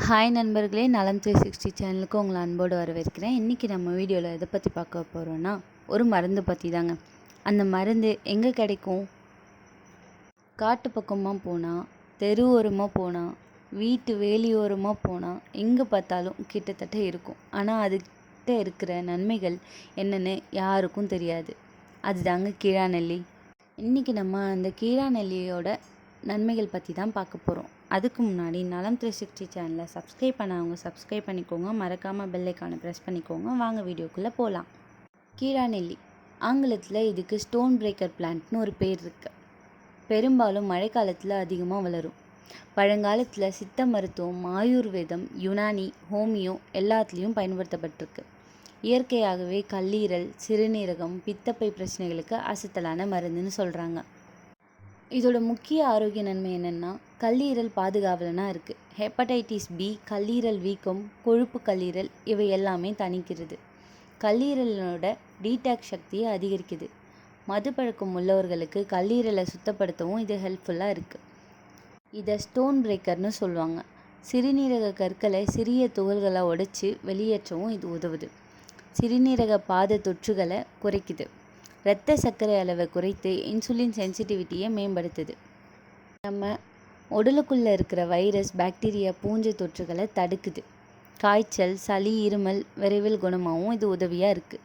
Hi நண்பர்களே, நலம் 360 சேனலுக்கு உங்களை அன்போடு வரவேற்கிறேன். இன்றைக்கி நம்ம வீடியோவில் எதை பற்றி பார்க்க போகிறோன்னா, ஒரு மருந்து பற்றி தாங்க. அந்த மருந்து எங்கே கிடைக்கும்? காட்டு பக்கமாக போனால், தெரு ஓரமாக போனால், வீட்டு வேலியோரமாக போனால், எங்கே பார்த்தாலும் கிட்டத்தட்ட இருக்கும். ஆனால் அதுக்கிட்ட இருக்கிற நன்மைகள் என்னென்னு யாருக்கும் தெரியாது. அதுதாங்க கீழாநெல்லி. இன்றைக்கி நம்ம அந்த கீழாநெல்லியோட நன்மைகள் பற்றி தான் பார்க்க போகிறோம். அதுக்கு முன்னாடி நலம் 360 சேனலை சப்ஸ்கிரைப் பண்ணவங்க சப்ஸ்கிரைப் பண்ணிக்கோங்க. மறக்காமல் பெல் ஐக்கானை ப்ரெஸ் பண்ணிக்கோங்க. வாங்க வீடியோக்குள்ளே போகலாம். கீழாநெல்லி, ஆங்கிலத்தில் இதுக்கு ஸ்டோன் பிரேக்கர் பிளான்ட்னு ஒரு பேர் இருக்குது. பெரும்பாலும் மழைக்காலத்தில் அதிகமாக வளரும். பழங்காலத்தில் சித்த மருத்துவம், ஆயுர்வேதம், யுனானி, ஹோமியோ எல்லாத்துலேயும் பயன்படுத்தப்பட்டிருக்கு. இயற்கையாகவே கல்லீரல், சிறுநீரகம், பித்தப்பை பிரச்சனைகளுக்கு அசத்தலான மருந்துன்னு சொல்கிறாங்க. இதோட முக்கிய ஆரோக்கிய நன்மை என்னென்னா, கல்லீரல் பாதுகாவலனாக இருக்குது. ஹெப்படைட்டிஸ் பி, கல்லீரல் வீக்கம், கொழுப்பு கல்லீரல் இவை எல்லாமே தணிக்கிறது. கல்லீரலோட டீடாக்ஸ் சக்தியை அதிகரிக்குது. மது பழக்கம் உள்ளவர்களுக்கு கல்லீரலை சுத்தப்படுத்தவும் இது ஹெல்ப்ஃபுல்லாக இருக்குது. இதை ஸ்டோன் பிரேக்கர்னு சொல்லுவாங்க. சிறுநீரக கற்களை சிறிய துகள்களை உடைச்சி வெளியேற்றவும் இது உதவுது. சிறுநீரக பாத தொற்றுகளை குறைக்குது. இரத்த சர்க்கரை அளவை குறைத்து இன்சுலின் சென்சிட்டிவிட்டியை மேம்படுத்துது. நம்ம உடலுக்குள்ளே இருக்கிற வைரஸ், பாக்டீரியா, பூஞ்சை தொற்றுகளை தடுக்குது. காய்ச்சல், சளி, இருமல் விரைவில் குணமாகவும் இது உதவியாக இருக்குது.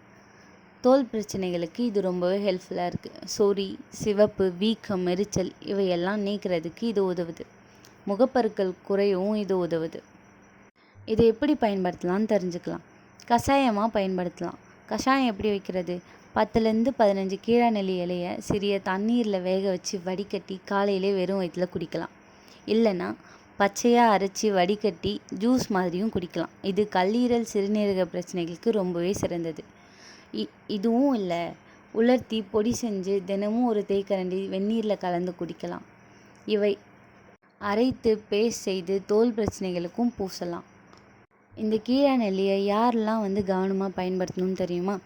தோல் பிரச்சனைகளுக்கு இது ரொம்பவே ஹெல்ப்ஃபுல்லாக இருக்குது. சொறி, சிவப்பு, வீக்கம், எரிச்சல் இவையெல்லாம் நீக்கிறதுக்கு இது உதவுது. முகப்பருக்கள் குறையவும் இது உதவுது. இதை எப்படி பயன்படுத்தலாம்னு தெரிஞ்சுக்கலாம். கஷாயமாக பயன்படுத்தலாம். கஷாயம் எப்படி வைக்கிறது? 10லேருந்து 15 கீழாநெல்லி இலையை சிறிய தண்ணீரில் வேக வச்சு வடிகட்டி காலையிலே வெறும் வயிற்றில் குடிக்கலாம். இல்லைன்னா பச்சையாக அரைச்சி வடிகட்டி ஜூஸ் மாதிரியும் குடிக்கலாம். இது கல்லீரல், சிறுநீரக பிரச்சனைகளுக்கு ரொம்பவே சிறந்தது. இதுவும் இல்லை, உலர்த்தி பொடி செஞ்சு தினமும் ஒரு தேக்கரண்டி வெந்நீரில் கலந்து குடிக்கலாம். இவை அரைத்து பேஸ்ட் செய்து தோல் பிரச்சனைகளுக்கும் பூசலாம். இந்த கீழாநெல்லியை யாரெல்லாம் கவனமாக பயன்படுத்தணும்னு தெரியுமா?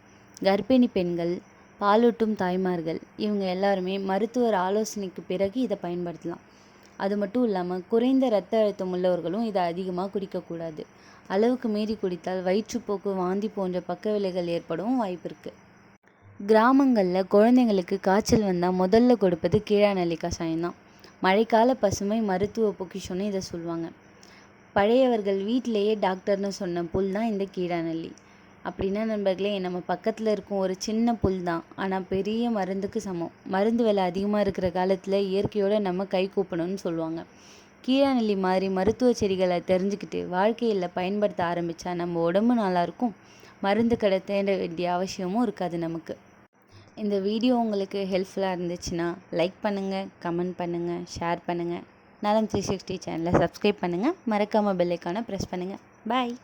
கர்ப்பிணி பெண்கள், பாலூட்டும் தாய்மார்கள் இவங்க எல்லாருமே மருத்துவர் ஆலோசனைக்கு பிறகு இதை பயன்படுத்தலாம். அது மட்டும் இல்லாமல் குறைந்த இரத்த அழுத்தம் உள்ளவர்களும் இதை அதிகமாக குடிக்கக்கூடாது. அளவுக்கு மீறி குடித்தால் வயிற்றுப்போக்கு, வாந்தி போன்ற பக்க விளைவுகள் ஏற்படவும் வாய்ப்பு இருக்குது. கிராமங்களில் குழந்தைங்களுக்கு காய்ச்சல் வந்தால் முதல்ல கொடுப்பது கீழாநெல்லி கஷாயம்தான். மழைக்கால பசுமை மருத்துவ பொக்கிஷம்னு இதை சொல்லுவாங்க. பழையவர்கள் வீட்டிலேயே டாக்டர்னு சொன்ன புல் தான் இந்த கீழாநெல்லி. அப்படின்னா நண்பர்களே, நம்ம பக்கத்தில் இருக்கும் ஒரு சின்ன புல் தான், ஆனால் பெரிய மருந்துக்கு சமம். மருந்து விலை அதிகமாக இருக்கிற காலத்தில் இயற்கையோடு நம்ம கை கூப்பணும்னு சொல்லுவாங்க. கீழாநெல்லி மாதிரி மருத்துவ செடிகளை தெரிஞ்சுக்கிட்டு வாழ்க்கையில் பயன்படுத்த ஆரம்பித்தா நம்ம உடம்பு நல்லாயிருக்கும். மருந்து கடை தேட வேண்டிய அவசியமும் இருக்காது நமக்கு. இந்த வீடியோ உங்களுக்கு ஹெல்ப்ஃபுல்லாக இருந்துச்சுன்னா லைக் பண்ணுங்கள், கமெண்ட் பண்ணுங்கள், ஷேர் பண்ணுங்கள். நலம் 360 சேனலை சப்ஸ்கிரைப் பண்ணுங்கள். மறக்காமல் பெல் ஐக்கானை ப்ரெஸ் பண்ணுங்கள். பாய்.